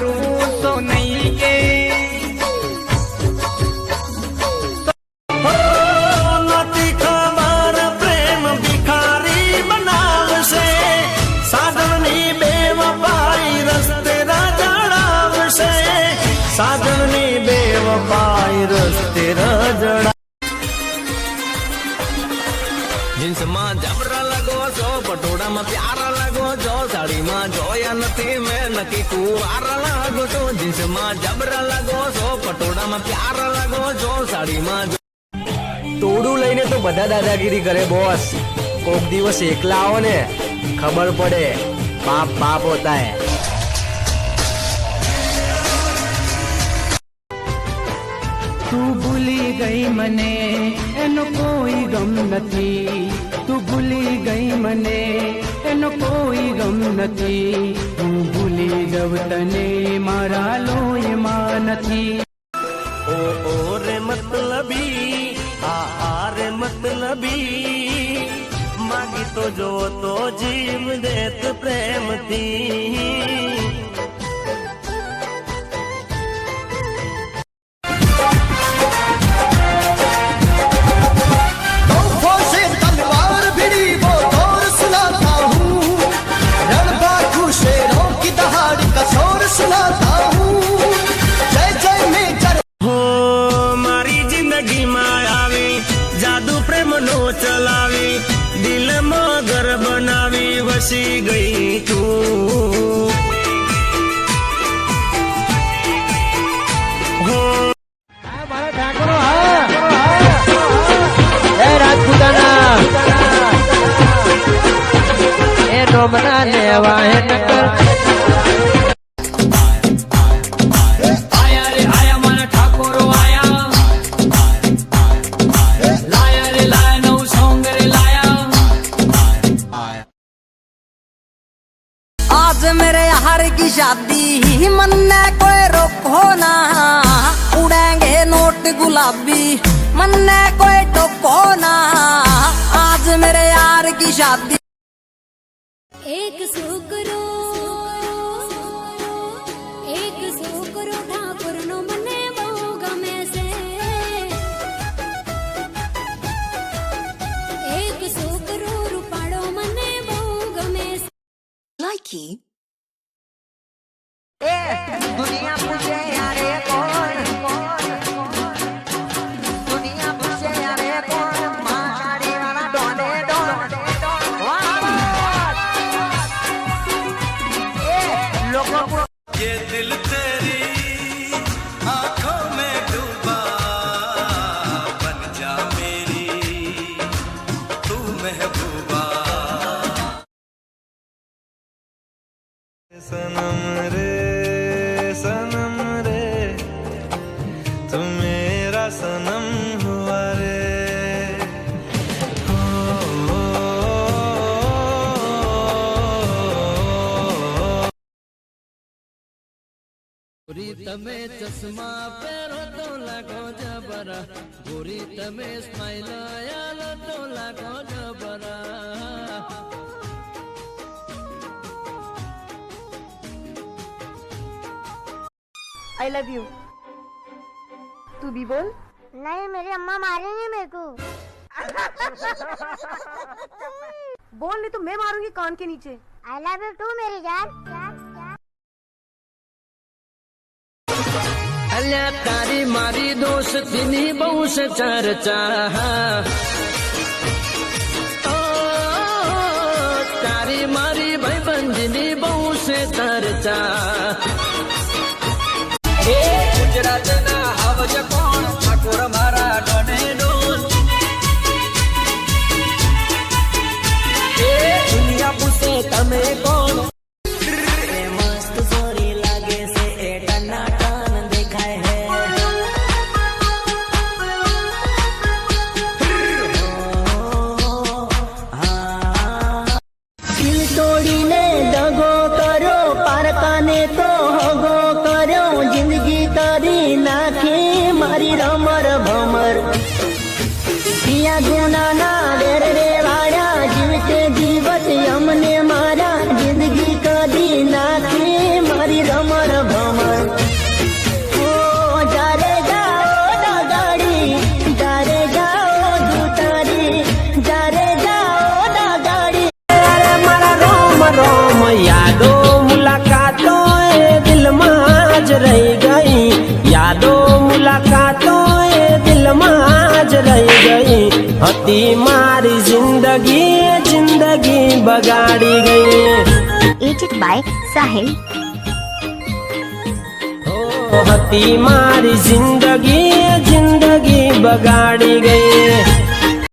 करूँ तो नहीं के નથી ખબર પ્રેમ ભિખારી બનાવશે સાધનની બેવફાઈ રસ્તે રજડાવશે સાધનની બેવફાઈ રસ્તે રજડા જીન્સમાં જબરા લાગો છો પટોળામાં પ્યારા લાગો છો સાડીમાં જોયા નથી મેં નક્કી કુંવારા લાગો છો જીન્સમાં જબરા લાગો છો પટોળામાં પ્યારા લાગો છો સાડીમાં તોડું લઈને તો બધા દાદાગીરી કરે બોસ કોક દિવસ એકલા આવો ને ખબર પડે બાપ બાપ હોતા હે તું ભૂલી ગઈ મને એનો કોઈ ગમ નથી તું ભૂલી ગઈ મને એનો કોઈ ગમ નથી હું ભૂલી જવ તને મારા લોહીમાં નથી ओ रे मतलबी आ रे मतलबी मागी तो जो तो जीव देत प्रेमती ચલાવી દિલમાં ઘર બનાવી વસી ગઈ તું રાજપૂતાના એ નોમના લેવા હે નકર आज मेरे यार की शादी मन ने कोई रोको ना उड़ेंगे नोट गुलाबी मन ने कोई टोको ना आज मेरे यार की शादी एक सुकरो ठाकुर नो मने बहु गमे से एक सुकरो रूपाड़ो मने बहु गमे से लाइकी ए दुनिया पूछे यारे कौन दुनिया पूछे यारे कौन मारी वाला डोने लोगों को ये दिल तेरी आंखों में डूबा बन जा मेरी तू महबूबा सनम रे तू मेरा सनम हुआ रे गोरी तमे चश्मा પહેરો તો લાગો જબરા ગોરી તમે સ્માઈલ આયાલો તો લાગો જબરા आई लव यू तू भी बोल नहीं मेरी अम्मा मारेंगे मेरे को बोल नहीं तो मैं मारूंगी कान के नीचे आई लव यू टू मेरी जान અલ્યા તારી મારી દોસ્તીની બહુ છે ચર્ચા તારી મારી ભાઈબંધીની બહુ છે ચર્ચા એ ગુજરાતના હાવજ કોણ ઠાકોર મારા ડોને ડોન એ દુનિયા પૂછે તમે કોણ मस्त सोरी लागे से ए टना टन देखाए है હતી મારી જિંદગી બગાડી ગઈ. Edited by Sahil. હતી મારી જિંદગી બગાડી ગઈ.